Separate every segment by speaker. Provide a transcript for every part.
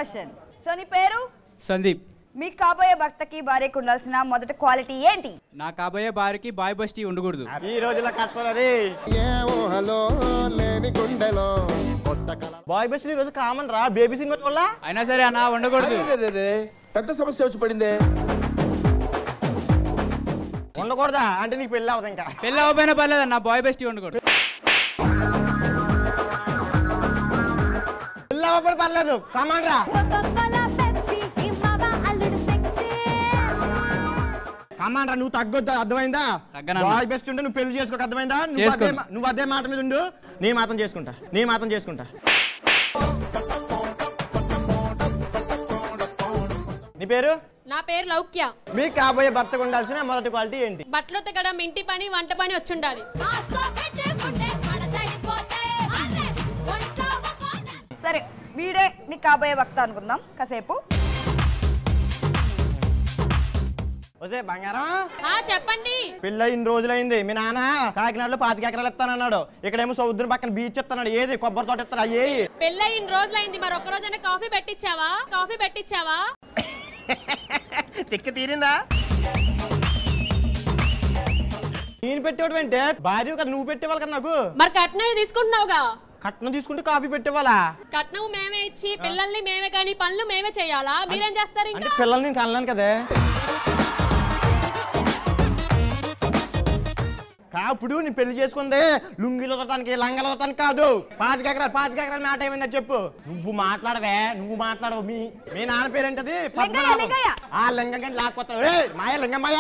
Speaker 1: Question. So నీ పేరు?
Speaker 2: సందీప్.
Speaker 1: మీ కాబోయే భర్తకి భార్యకు ఉండాల్సిన మొదటి క్వాలిటీ ఏంటి?
Speaker 2: నా కాబోయే భార్యకి బాయ్ బస్టీ ఉండకూడదు.
Speaker 3: ఈ రోజుల కష్టమరి బాయ్ బెస్ట్ ఈ రోజు కామన్ రా. బేబీ సినిమా వల్ల
Speaker 2: అయినా సరే అన్న ఉండకూడదు.
Speaker 4: పెద్ద సమస్య వచ్చి పడిందే.
Speaker 3: ఉండకూడదా అంటే నీకు పెళ్ళి అవ్వదు. ఇంకా
Speaker 2: పెళ్ళి అవ్వకపోయినా పర్లేదు అన్న, బాయ్ బెస్టీ ఉండకూడదు.
Speaker 3: పెళ్ళి అవ్వకపోతే పర్లేదు, కామన్ రా. కమాండ్రా నువ్వు తగ్గొద్దు, అర్థమైందా? బాయ్ బెస్ట్ ఉంటే నువ్వు పెళ్లి చేసుకోక, అర్థమైందా? నువ్వు అదే మాట మీద ఉండు. నీ మాత్రం చేసుకుంటా. నీ పేరు?
Speaker 5: నా పేరు లౌక్య.
Speaker 3: మీకు కాబోయే భర్తకు ఉండాల్సిన మొదటి క్వాలిటీ ఏంటి?
Speaker 5: బట్టలు ఉతకడం, ఇంటి పని, వంట పని వచ్చి ఉండాలి.
Speaker 1: సరే వీడే నీ కాబోయే భర్త అనుకుందాం కాసేపు.
Speaker 3: బంగారం
Speaker 5: చెప్పండి.
Speaker 3: పెళ్ళి ఇన్ని రోజులైంది. మీ నాన్న కాకినాడలో 25 ఎకరాలు ఇస్తానన్నాడు. ఇక్కడేమో సముద్రం పక్కన బీచ్ ఇస్తున్నాడు. ఏది కొబ్బరి తోట ఇస్తారా? ఏ
Speaker 5: పెళ్ళి ఇన్ని రోజులైంది, మరి ఒక్క రోజైనా కాఫీ పెట్టించావా?
Speaker 3: తిక్క తీరిందా? నేను పెట్టేవాడు అంటే భార్య కదా, నువ్వు పెట్టేవాళ్ళు కదా నాకు.
Speaker 5: మరి కట్నం తీసుకుంటున్నావుగా.
Speaker 3: కట్నం తీసుకుంటే కాఫీ పెట్టేవాళ్ళా?
Speaker 5: కట్నం మేమే ఇచ్చి పిల్లల్ని మేమే కానీ పనులు మేమే చేయాలా? మీరేం చేస్తారు? ఇంకా
Speaker 3: పిల్లల్ని నేను కనలేను కదా. ఇప్పుడు నేను పెళ్లి చేసుకుంది లుంగిలు వదటానికి, లంగలు వదటానికి కాదు. 25 ఎకరాలు మాట ఏమైందా చెప్పు. నువ్వు మాట్లాడవు. మీ నాన్న పేరేంటది? ఆ లింగం కానీ లేకపోతావు. మాయా లింగమ్మాయ.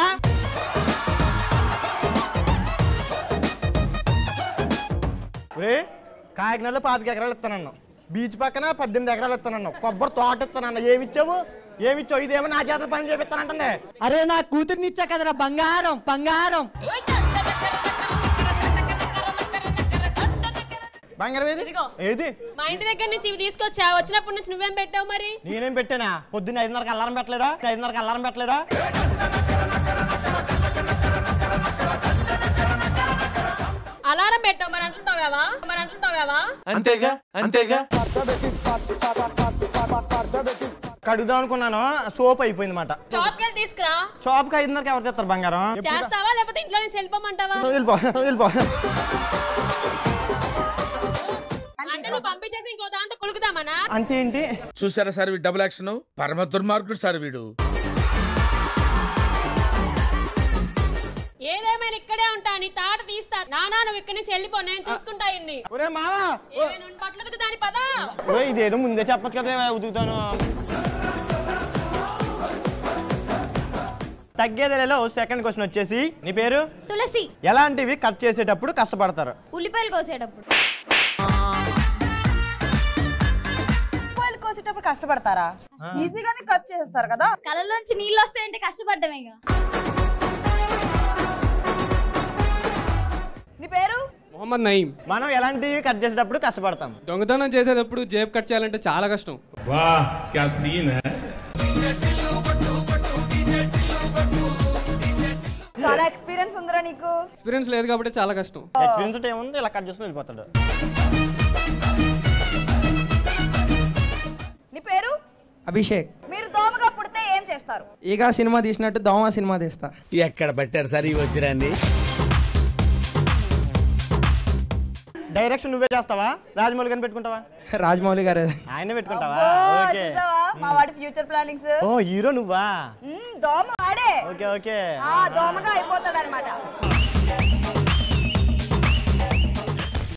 Speaker 3: కాకినాడలో 25 ఎకరాలు ఇస్తానన్నావు, బీచ్ పక్కన 18 ఎకరాలు ఇస్తానన్నావు, కొబ్బరి తోట ఇస్తానన్నా. ఏమిచ్చావు? ఇదేమో నా చేత పని చేపిస్తానంటే.
Speaker 6: అరే నా కూతుర్ని ఇచ్చా కదరా బంగారం.
Speaker 3: బంగారం ఏది?
Speaker 5: మా ఇంటి దగ్గర నుంచి ఇవి తీసుకొచ్చా. వచ్చినప్పటి నుంచి నువ్వేం పెట్టావు? మరి
Speaker 3: నేనేం పెట్టానా? పొద్దున్న 5:30కి అల్లారం పెట్టలేదా?
Speaker 5: అలారం పెట్టావు, మరి అంట్లు తవ్వావా?
Speaker 4: అంతేగా.
Speaker 3: కడుగుదాం అనుకున్నాను, సోప్ అయిపోయింది మాట.
Speaker 5: షాప్ కి తీసుకురా.
Speaker 3: షాప్ కి 5:30కి ఎవరు తెస్తారు బంగారం?
Speaker 5: చేస్తావా లేకపోతే ఇంట్లో నుంచి వెళ్ళిపోమంటావా?
Speaker 3: వెళ్ళిపో.
Speaker 5: అంటే నువ్వు పంపించేసి ఇంకో దాంట్లో కులుకుదామనా?
Speaker 3: అంటే ఏంటి?
Speaker 4: చూసారా సార్ డబుల్ యాక్షన్? పరమ దుర్మార్గుడు సార్ వీడు.
Speaker 5: ఏదేమైనా ఇక్కడే ఉంటా, నీ తాట తీస్తా. నానా నువ్వు ఇక్కడి నుంచి వెళ్ళిపో, నేను చూసుకుంటా. ఇన్ని బట్టలు ఉతుకుతాని పదా.
Speaker 3: ఇదేదో ముందే చెప్పచ్చు కదా, ఉతుకుతాను. తగ్గేదేలో సెకండ్ క్వశ్చన్ వచ్చేసి, నీ పేరు?
Speaker 7: తులసి.
Speaker 3: ఎలాంటివి కట్ చేసేటప్పుడు కష్టపడతారు?
Speaker 7: ఉల్లిపాయలు కోసేటప్పుడు.
Speaker 1: కష్టపడతారా? ఈజీగానే కట్ చేస్తారు కదా.
Speaker 7: కళ్ళలోంచి నీళ్ళు వస్తాయంటే కష్టపడ్డమేగా.
Speaker 1: నీ పేరు?
Speaker 2: మొహమ్మద్ నయీం.
Speaker 3: మనం ఎలాంటివి కట్ చేసేటప్పుడు కష్టపడతాం?
Speaker 2: దొంగతనం చేసేటప్పుడు జేబు కట్ చేయాలంటే చాలా కష్టం.
Speaker 8: వాహ్ క్యా సీన్ హై.
Speaker 1: చాలా ఎక్స్పీరియన్స్ ఉందిరా నీకు.
Speaker 2: ఎక్స్పీరియన్స్ లేదు కాబట్టి చాలా కష్టం.
Speaker 3: ఎక్స్పీరియన్స్ ఏముంది, ఇలా కట్ చేసుకుని వెళ్ళిపోతాడు.
Speaker 1: నీ పేరు?
Speaker 6: అభిషేక్.
Speaker 1: మీరు దోమగా పుడితే ఏం చేస్తారు?
Speaker 6: ఈగా సినిమా తీసినట్టు దోమ సినిమా తీస్తా.
Speaker 4: ఎక్కడ పెట్టారు సార్ ఈ వచ్చిరండి?
Speaker 3: డైరెక్షన్ నువ్వే చేస్తావా, రాజమౌళి గారిని పెట్టుకుంటావా?
Speaker 6: రాజమౌళి గారు
Speaker 3: ఆయన పెట్టుకుంటావా?
Speaker 1: మా వాడి ఫ్యూచర్ ప్లానింగ్స్.
Speaker 3: ఓ హీరో నువ్వా?
Speaker 1: దోమ వాడే.
Speaker 3: ఓకే
Speaker 1: దోమగా అయిపోతాడు అనమాట.